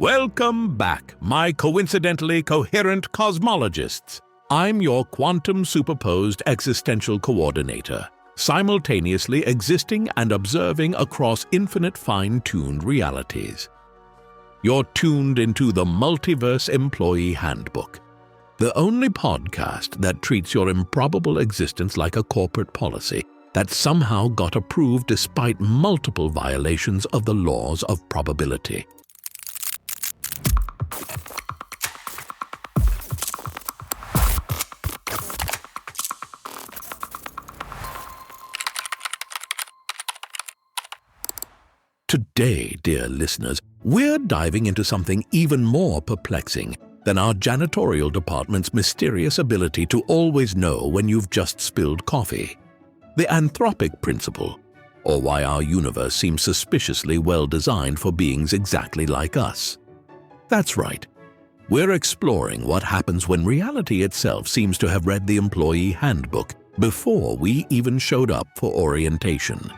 Welcome back, my coincidentally coherent cosmologists. I'm your quantum superposed existential coordinator, simultaneously existing and observing across infinite fine-tuned realities. You're tuned into the Multiverse Employee Handbook, the only podcast that treats your improbable existence like a corporate policy that somehow got approved despite multiple violations of the laws of probability. Today, dear listeners, we're diving into something even more perplexing than our janitorial department's mysterious ability to always know when you've just spilled coffee. The Anthropic Principle, or why our universe seems suspiciously well designed for beings exactly like us. That's right. We're exploring what happens when reality itself seems to have read the employee handbook before we even showed up for orientation.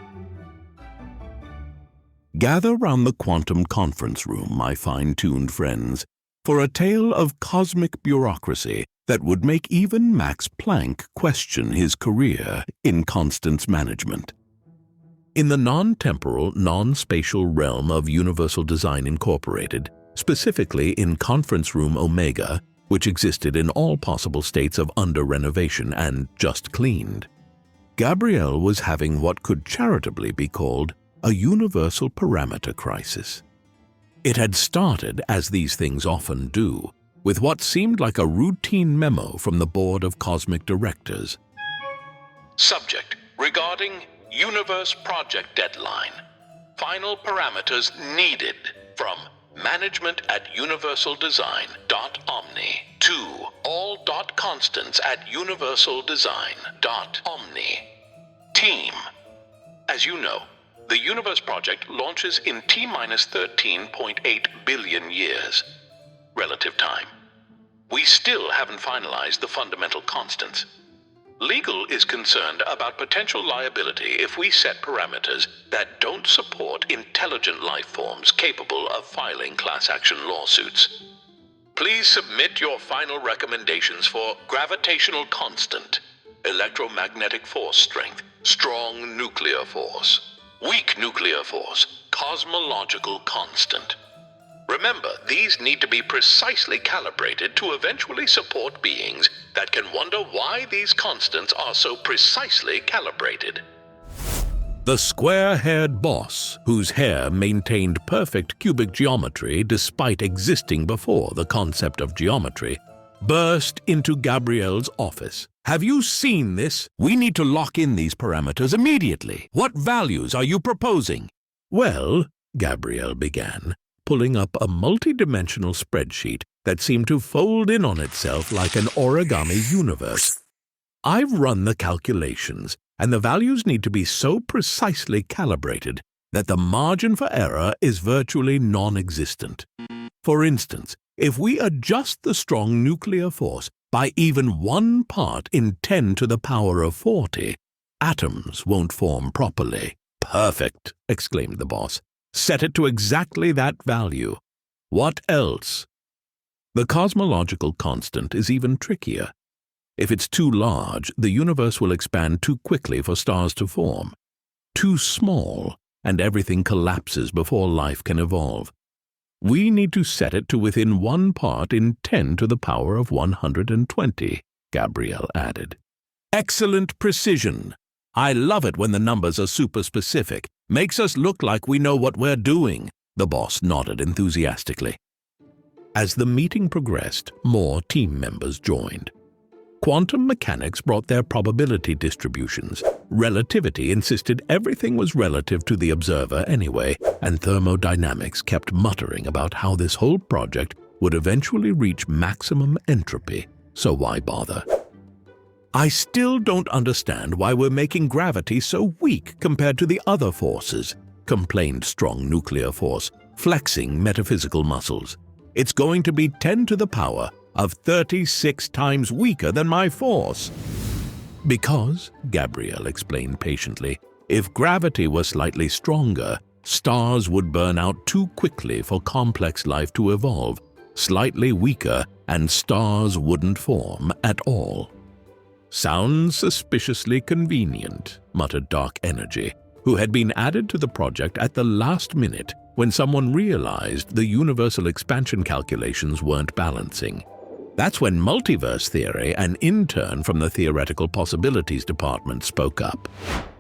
Gather round the quantum conference room, my fine-tuned friends, for a tale of cosmic bureaucracy that would make even Max Planck question his career in constants management. In the non-temporal, non-spatial realm of Universal Design Incorporated, specifically in Conference Room Omega, which existed in all possible states of under-renovation and just cleaned, Gabrielle was having what could charitably be called a universal parameter crisis. It had started, as these things often do, with what seemed like a routine memo from the Board of Cosmic Directors. Subject: regarding Universe Project Deadline. Final parameters needed from management@universaldesign.omni to all.constants@universaldesign.omni. Team: as you know, the Universe Project launches in T-minus 13.8 billion years, relative time. We still haven't finalized the fundamental constants. Legal is concerned about potential liability if we set parameters that don't support intelligent life forms capable of filing class action lawsuits. Please submit your final recommendations for gravitational constant, electromagnetic force strength, strong nuclear force, weak nuclear force, cosmological constant. Remember, these need to be precisely calibrated to eventually support beings that can wonder why these constants are so precisely calibrated. The square-haired boss, whose hair maintained perfect cubic geometry despite existing before the concept of geometry, burst into Gabrielle's office. Have you seen this? We need to lock in these parameters immediately. What values are you proposing? Well, Gabrielle began, pulling up a multi-dimensional spreadsheet that seemed to fold in on itself like an origami universe. I've run the calculations, and the values need to be so precisely calibrated that the margin for error is virtually non-existent. For instance, if we adjust the strong nuclear force by even 1 part in 10 to the power of 40, atoms won't form properly. Perfect, exclaimed the boss. Set it to exactly that value. What else? The cosmological constant is even trickier. If it's too large, the universe will expand too quickly for stars to form. Too small, and everything collapses before life can evolve. We need to set it to within 1 part in 10 to the power of 120, Gabrielle added. Excellent precision. I love it when the numbers are super specific. Makes us look like we know what we're doing, the boss nodded enthusiastically. As the meeting progressed, more team members joined. Quantum mechanics brought their probability distributions. Relativity insisted everything was relative to the observer anyway, and thermodynamics kept muttering about how this whole project would eventually reach maximum entropy, so why bother? I still don't understand why we're making gravity so weak compared to the other forces, complained strong nuclear force, flexing metaphysical muscles. It's going to be 10 to the power of 36 times weaker than my force. Because, Gabrielle explained patiently, if gravity were slightly stronger, stars would burn out too quickly for complex life to evolve, slightly weaker, and stars wouldn't form at all. "Sounds suspiciously convenient," muttered Dark Energy, who had been added to the project at the last minute when someone realized the universal expansion calculations weren't balancing. That's when Multiverse Theory, an intern from the Theoretical Possibilities Department, spoke up.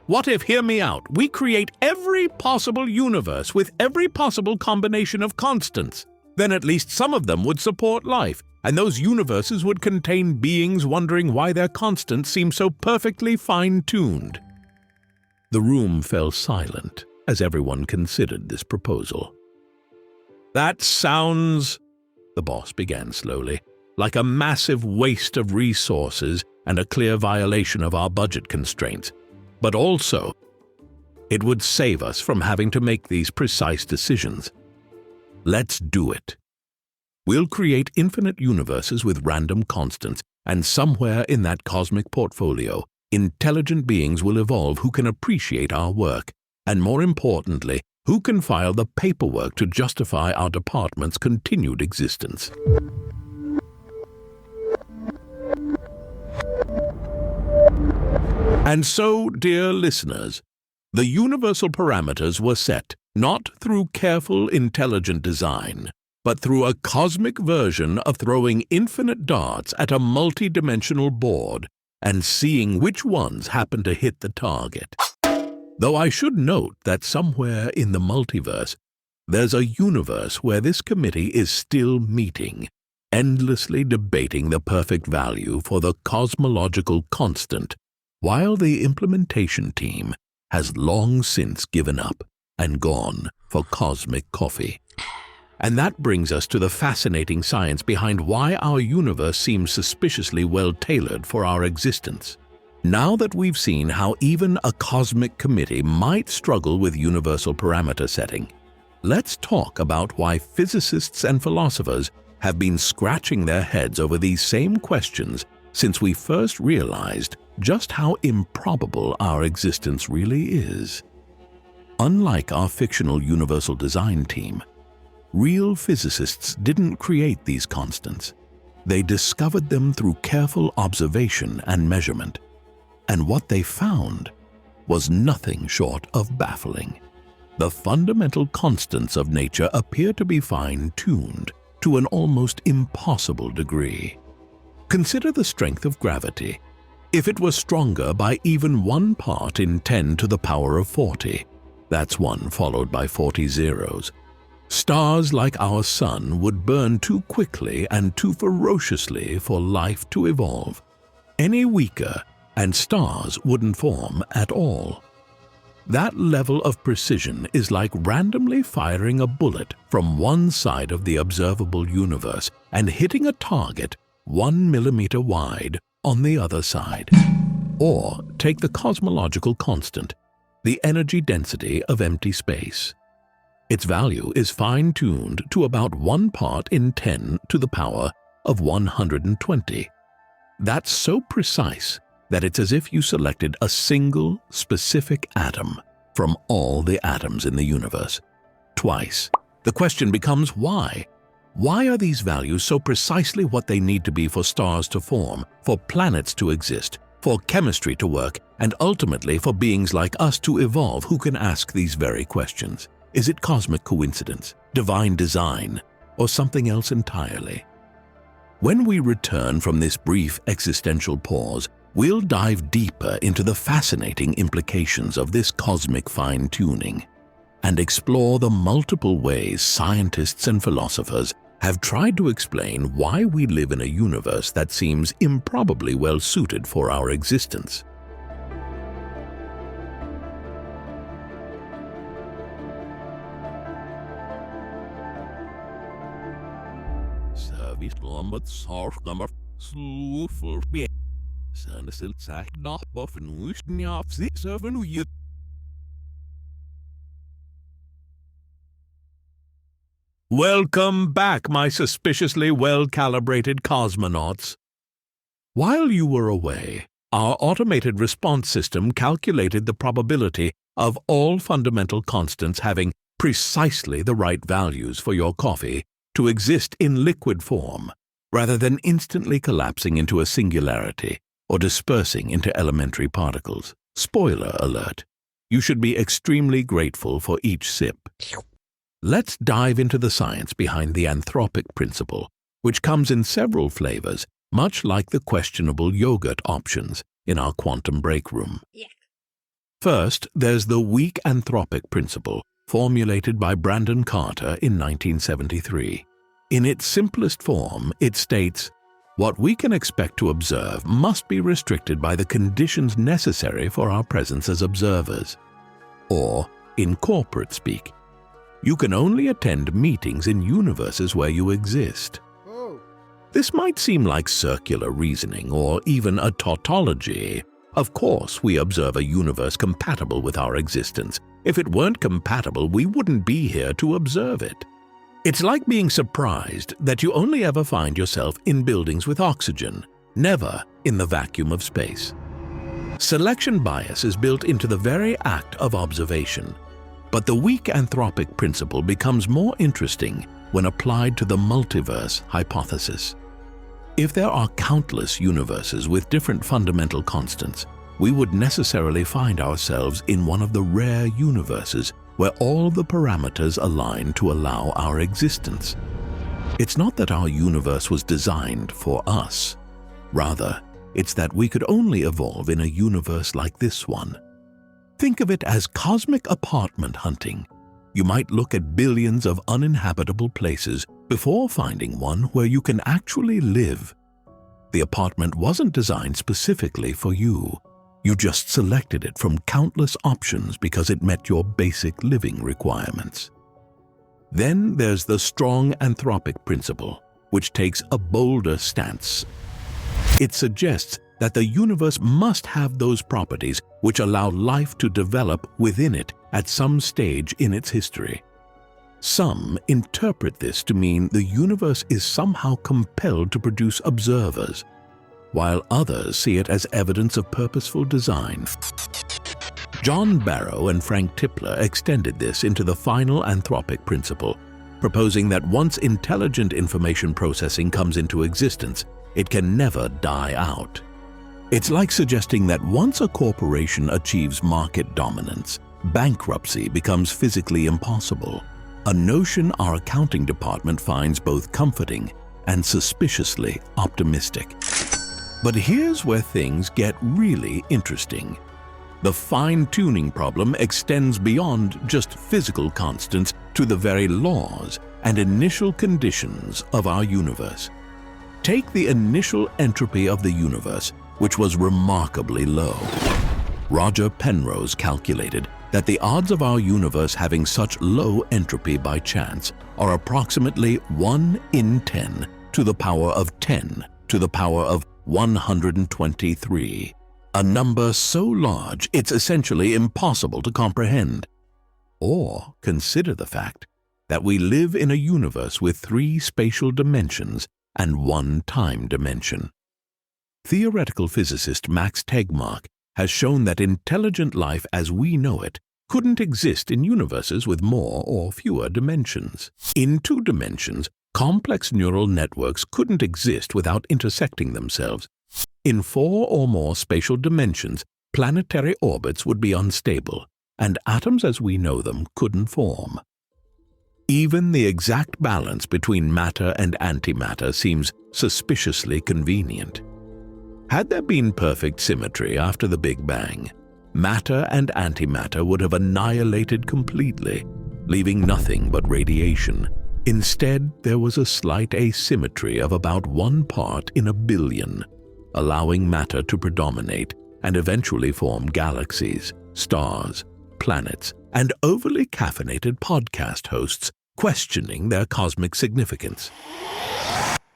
"What if, hear me out, we create every possible universe with every possible combination of constants? Then at least some of them would support life, and those universes would contain beings wondering why their constants seem so perfectly fine-tuned." The room fell silent as everyone considered this proposal. "That sounds," the boss began slowly, "like a massive waste of resources and a clear violation of our budget constraints. But also, it would save us from having to make these precise decisions. Let's do it. We'll create infinite universes with random constants, and somewhere in that cosmic portfolio, intelligent beings will evolve who can appreciate our work, and more importantly, who can file the paperwork to justify our department's continued existence." And so, dear listeners, the universal parameters were set not through careful, intelligent design, but through a cosmic version of throwing infinite darts at a multi-dimensional board and seeing which ones happen to hit the target. Though I should note that somewhere in the multiverse, there's a universe where this committee is still meeting, endlessly debating the perfect value for the cosmological constant, while the implementation team has long since given up and gone for cosmic coffee. And that brings us to the fascinating science behind why our universe seems suspiciously well-tailored for our existence. Now that we've seen how even a cosmic committee might struggle with universal parameter setting, let's talk about why physicists and philosophers have been scratching their heads over these same questions since we first realized just how improbable our existence really is. Unlike our fictional universal design team, real physicists didn't create these constants. They discovered them through careful observation and measurement. And what they found was nothing short of baffling. The fundamental constants of nature appear to be fine-tuned to an almost impossible degree. Consider the strength of gravity. If it was stronger by even 1 part in 10 to the power of 40, that's 1 followed by 40 zeros, stars like our sun would burn too quickly and too ferociously for life to evolve. Any weaker, and stars wouldn't form at all. That level of precision is like randomly firing a bullet from one side of the observable universe and hitting a target 1 millimeter wide on the other side. Or take the cosmological constant, the energy density of empty space. Its value is fine-tuned to about 1 part in 10 to the power of 120. That's so precise that it's as if you selected a single, specific atom from all the atoms in the universe. Twice. The question becomes why? Why are these values so precisely what they need to be for stars to form, for planets to exist, for chemistry to work, and ultimately for beings like us to evolve who can ask these very questions? Is it cosmic coincidence, divine design, or something else entirely? When we return from this brief existential pause, we'll dive deeper into the fascinating implications of this cosmic fine-tuning and explore the multiple ways scientists and philosophers have tried to explain why we live in a universe that seems improbably well-suited for our existence. Welcome back, my suspiciously well-calibrated cosmonauts. While you were away, our automated response system calculated the probability of all fundamental constants having precisely the right values for your coffee to exist in liquid form, rather than instantly collapsing into a singularity or dispersing into elementary particles. Spoiler alert. You should be extremely grateful for each sip. Let's dive into the science behind the Anthropic Principle, which comes in several flavors, much like the questionable yogurt options in our quantum break room. Yeah. First, there's the weak Anthropic Principle, formulated by Brandon Carter in 1973. In its simplest form, it states, what we can expect to observe must be restricted by the conditions necessary for our presence as observers. Or, in corporate speak, you can only attend meetings in universes where you exist. This might seem like circular reasoning or even a tautology. Of course, we observe a universe compatible with our existence. If it weren't compatible, we wouldn't be here to observe it. It's like being surprised that you only ever find yourself in buildings with oxygen, never in the vacuum of space. Selection bias is built into the very act of observation, but the weak Anthropic Principle becomes more interesting when applied to the multiverse hypothesis. If there are countless universes with different fundamental constants, we would necessarily find ourselves in one of the rare universes where all the parameters align to allow our existence. It's not that our universe was designed for us. Rather, it's that we could only evolve in a universe like this one. Think of it as cosmic apartment hunting. You might look at billions of uninhabitable places before finding one where you can actually live. The apartment wasn't designed specifically for you. You just selected it from countless options because it met your basic living requirements. Then there's the strong Anthropic Principle, which takes a bolder stance. It suggests that the universe must have those properties which allow life to develop within it at some stage in its history. Some interpret this to mean the universe is somehow compelled to produce observers, while others see it as evidence of purposeful design. John Barrow and Frank Tipler extended this into the final Anthropic Principle, proposing that once intelligent information processing comes into existence, it can never die out. It's like suggesting that once a corporation achieves market dominance, bankruptcy becomes physically impossible, a notion our accounting department finds both comforting and suspiciously optimistic. But here's where things get really interesting. The fine-tuning problem extends beyond just physical constants to the very laws and initial conditions of our universe. Take the initial entropy of the universe, which was remarkably low. Roger Penrose calculated that the odds of our universe having such low entropy by chance are approximately 1 in 10 to the power of 10 to the power of 123, a number so large it's essentially impossible to comprehend. Or consider the fact that we live in a universe with 3 spatial dimensions and 1 time dimension. Theoretical physicist Max Tegmark has shown that intelligent life as we know it couldn't exist in universes with more or fewer dimensions. In 2 dimensions, complex neural networks couldn't exist without intersecting themselves. In 4 or more spatial dimensions, planetary orbits would be unstable, and atoms as we know them couldn't form. Even the exact balance between matter and antimatter seems suspiciously convenient. Had there been perfect symmetry after the Big Bang, matter and antimatter would have annihilated completely, leaving nothing but radiation. Instead, there was a slight asymmetry of about 1 part in a billion, allowing matter to predominate and eventually form galaxies, stars, planets, and overly caffeinated podcast hosts questioning their cosmic significance.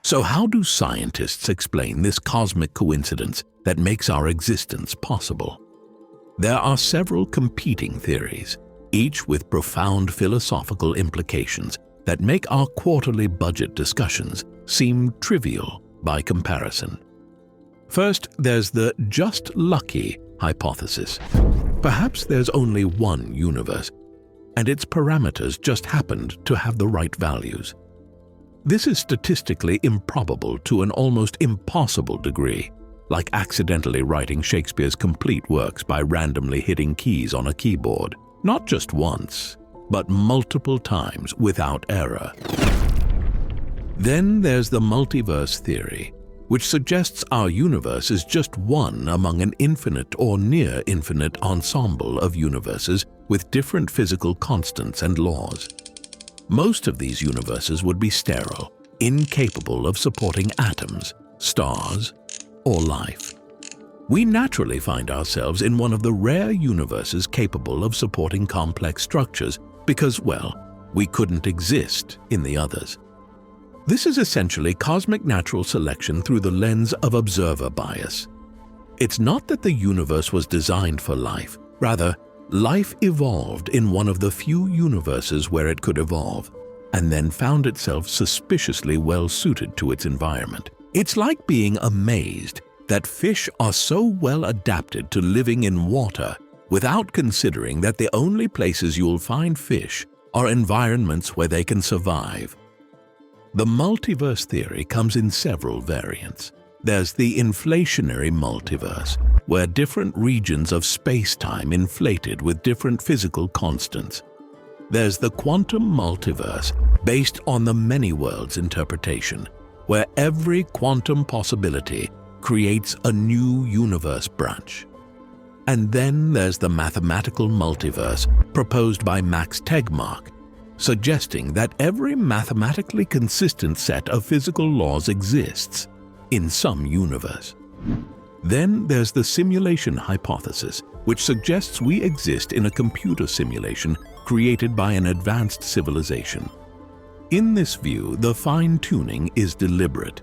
So how do scientists explain this cosmic coincidence that makes our existence possible? There are several competing theories, each with profound philosophical implications that make our quarterly budget discussions seem trivial by comparison. First, there's the just lucky hypothesis. Perhaps there's only one universe, and its parameters just happened to have the right values. This is statistically improbable to an almost impossible degree, like accidentally writing Shakespeare's complete works by randomly hitting keys on a keyboard, not just once, but multiple times without error. Then there's the multiverse theory, which suggests our universe is just one among an infinite or near-infinite ensemble of universes with different physical constants and laws. Most of these universes would be sterile, incapable of supporting atoms, stars, or life. We naturally find ourselves in one of the rare universes capable of supporting complex structures because, well, we couldn't exist in the others. This is essentially cosmic natural selection through the lens of observer bias. It's not that the universe was designed for life. Rather, life evolved in one of the few universes where it could evolve, and then found itself suspiciously well suited to its environment. It's like being amazed that fish are so well adapted to living in water without considering that the only places you'll find fish are environments where they can survive. The multiverse theory comes in several variants. There's the inflationary multiverse, where different regions of space-time inflated with different physical constants. There's the quantum multiverse, based on the many worlds interpretation, where every quantum possibility creates a new universe branch. And then there's the mathematical multiverse proposed by Max Tegmark, suggesting that every mathematically consistent set of physical laws exists in some universe. Then there's the simulation hypothesis, which suggests we exist in a computer simulation created by an advanced civilization. In this view, the fine-tuning is deliberate.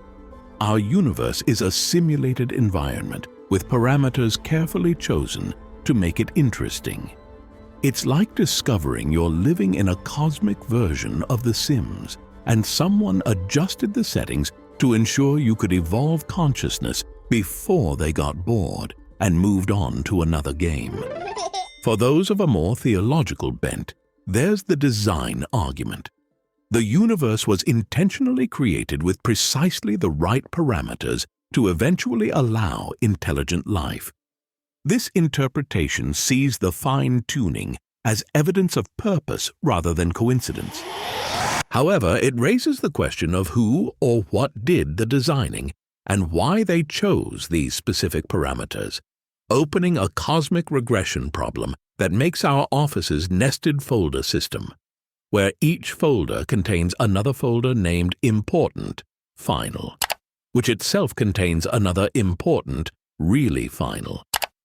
Our universe is a simulated environment with parameters carefully chosen to make it interesting. It's like discovering you're living in a cosmic version of The Sims, and someone adjusted the settings to ensure you could evolve consciousness before they got bored and moved on to another game. For those of a more theological bent, there's the design argument. The universe was intentionally created with precisely the right parameters to eventually allow intelligent life. This interpretation sees the fine-tuning as evidence of purpose rather than coincidence. However, it raises the question of who or what did the designing and why they chose these specific parameters, opening a cosmic regression problem that makes our office's nested folder system, where each folder contains another folder named Important, Final, which itself contains another Important, Really Final,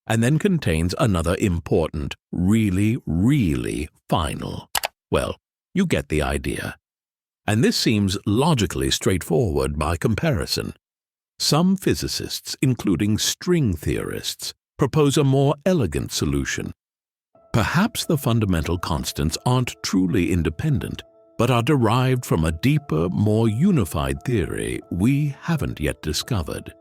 and then contains another Important, Really, Really Final. Well, you get the idea. And this seems logically straightforward by comparison. Some physicists, including string theorists, propose a more elegant solution. Perhaps the fundamental constants aren't truly independent, but are derived from a deeper, more unified theory we haven't yet discovered.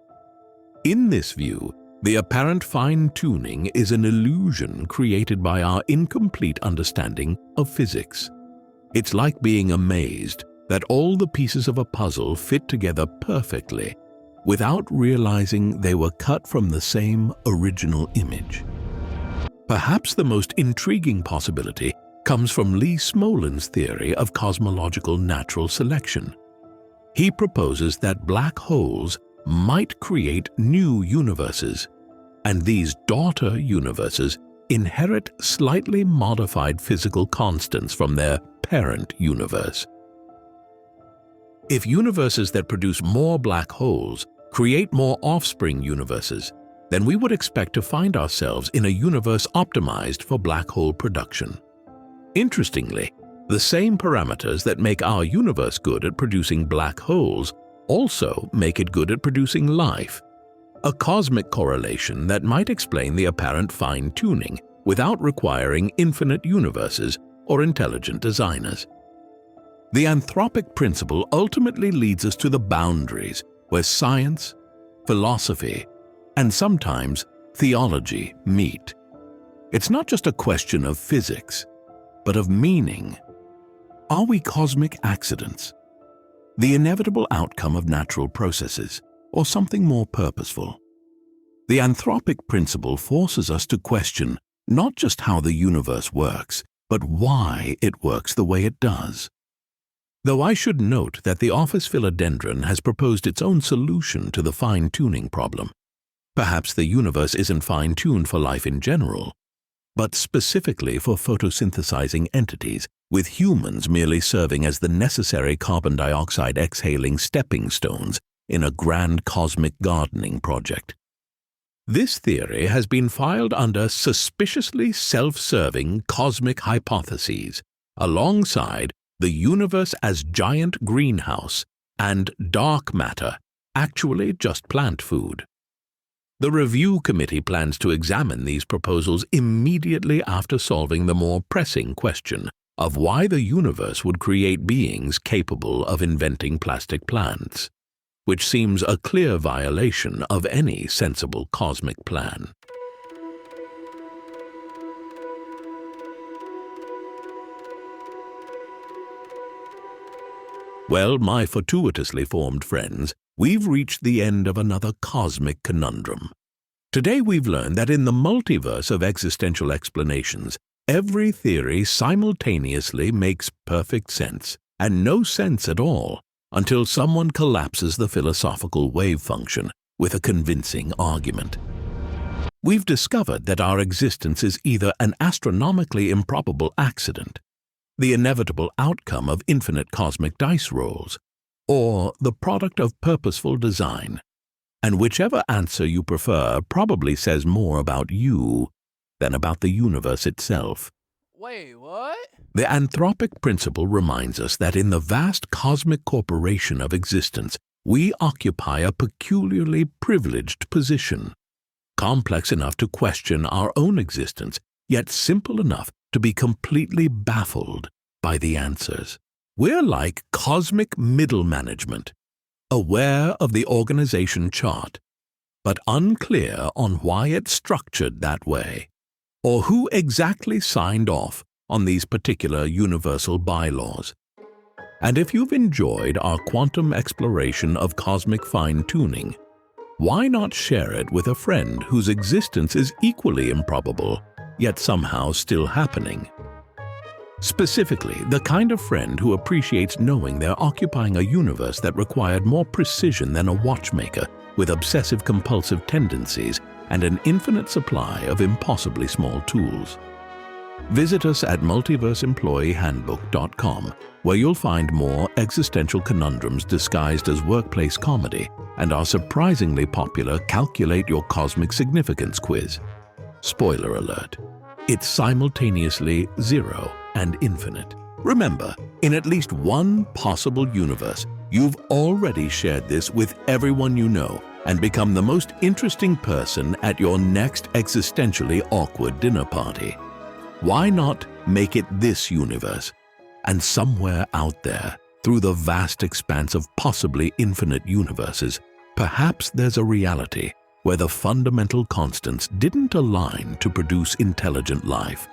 In this view, the apparent fine-tuning is an illusion created by our incomplete understanding of physics. It's like being amazed that all the pieces of a puzzle fit together perfectly without realizing they were cut from the same original image. Perhaps the most intriguing possibility comes from Smolin's theory of cosmological natural selection. He proposes that black holes might create new universes, and these daughter universes inherit slightly modified physical constants from their parent universe. If universes that produce more black holes create more offspring universes, then we would expect to find ourselves in a universe optimized for black hole production. Interestingly, the same parameters that make our universe good at producing black holes also make it good at producing life, a cosmic correlation that might explain the apparent fine-tuning without requiring infinite universes or intelligent designers. The Anthropic Principle ultimately leads us to the boundaries where science, philosophy, and sometimes theology meet. It's not just a question of physics, but of meaning. Are we cosmic accidents? The inevitable outcome of natural processes, or something more purposeful? The Anthropic Principle forces us to question not just how the universe works, but why it works the way it does. Though I should note that the office philodendron has proposed its own solution to the fine-tuning problem. Perhaps the universe isn't fine-tuned for life in general, but specifically for photosynthesizing entities, with humans merely serving as the necessary carbon dioxide exhaling stepping stones in a grand cosmic gardening project. This theory has been filed under suspiciously self-serving cosmic hypotheses, alongside the universe as giant greenhouse and dark matter, actually just plant food. The review committee plans to examine these proposals immediately after solving the more pressing question of why the universe would create beings capable of inventing plastic plants, which seems a clear violation of any sensible cosmic plan. Well, my fortuitously formed friends, we've reached the end of another cosmic conundrum. Today we've learned that in the multiverse of existential explanations, every theory simultaneously makes perfect sense, and no sense at all, until someone collapses the philosophical wave function with a convincing argument. We've discovered that our existence is either an astronomically improbable accident, the inevitable outcome of infinite cosmic dice rolls, or the product of purposeful design. And whichever answer you prefer probably says more about you than about the universe itself. Wait, what? The Anthropic Principle reminds us that in the vast cosmic corporation of existence, we occupy a peculiarly privileged position, complex enough to question our own existence, yet simple enough to be completely baffled by the answers. We're like cosmic middle management, aware of the organization chart, but unclear on why it's structured that way, or who exactly signed off on these particular universal bylaws. And if you've enjoyed our quantum exploration of cosmic fine-tuning, why not share it with a friend whose existence is equally improbable, yet somehow still happening? Specifically, the kind of friend who appreciates knowing they're occupying a universe that required more precision than a watchmaker with obsessive-compulsive tendencies and an infinite supply of impossibly small tools. Visit us at multiverseemployeehandbook.com, where you'll find more existential conundrums disguised as workplace comedy and our surprisingly popular Calculate Your Cosmic Significance quiz. Spoiler alert, it's simultaneously zero and infinite. Remember, in at least one possible universe, you've already shared this with everyone you know and become the most interesting person at your next existentially awkward dinner party. Why not make it this universe? And somewhere out there, through the vast expanse of possibly infinite universes, perhaps there's a reality where the fundamental constants didn't align to produce intelligent life,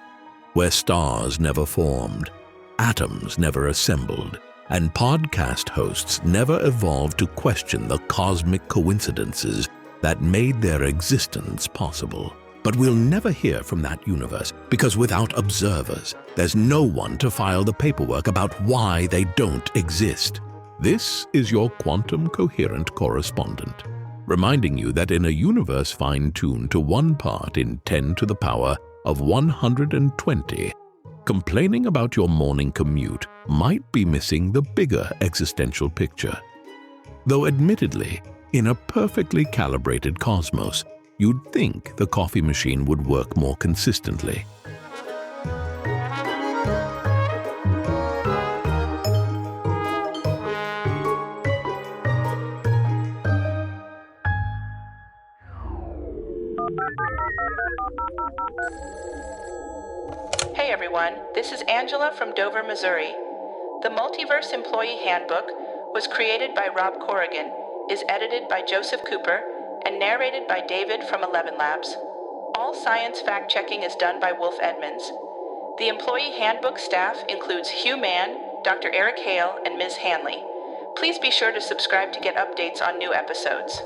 where stars never formed, atoms never assembled, and podcast hosts never evolved to question the cosmic coincidences that made their existence possible. But we'll never hear from that universe because without observers, there's no one to file the paperwork about why they don't exist. This is your quantum coherent correspondent, reminding you that in a universe fine-tuned to 1 part in 10 to the power of 120, complaining about your morning commute might be missing the bigger existential picture. Though admittedly, in a perfectly calibrated cosmos, you'd think the coffee machine would work more consistently. Hey everyone, this is Angela from Dover, Missouri. The Multiverse Employee Handbook was created by Rob Corrigan, is edited by Joseph Cooper, and narrated by David from 11 Labs. All science fact-checking is done by Wolf Edmonds. The Employee Handbook staff includes Hugh Mann, Dr. Eric Hale, and Ms. Hanley. Please be sure to subscribe to get updates on new episodes.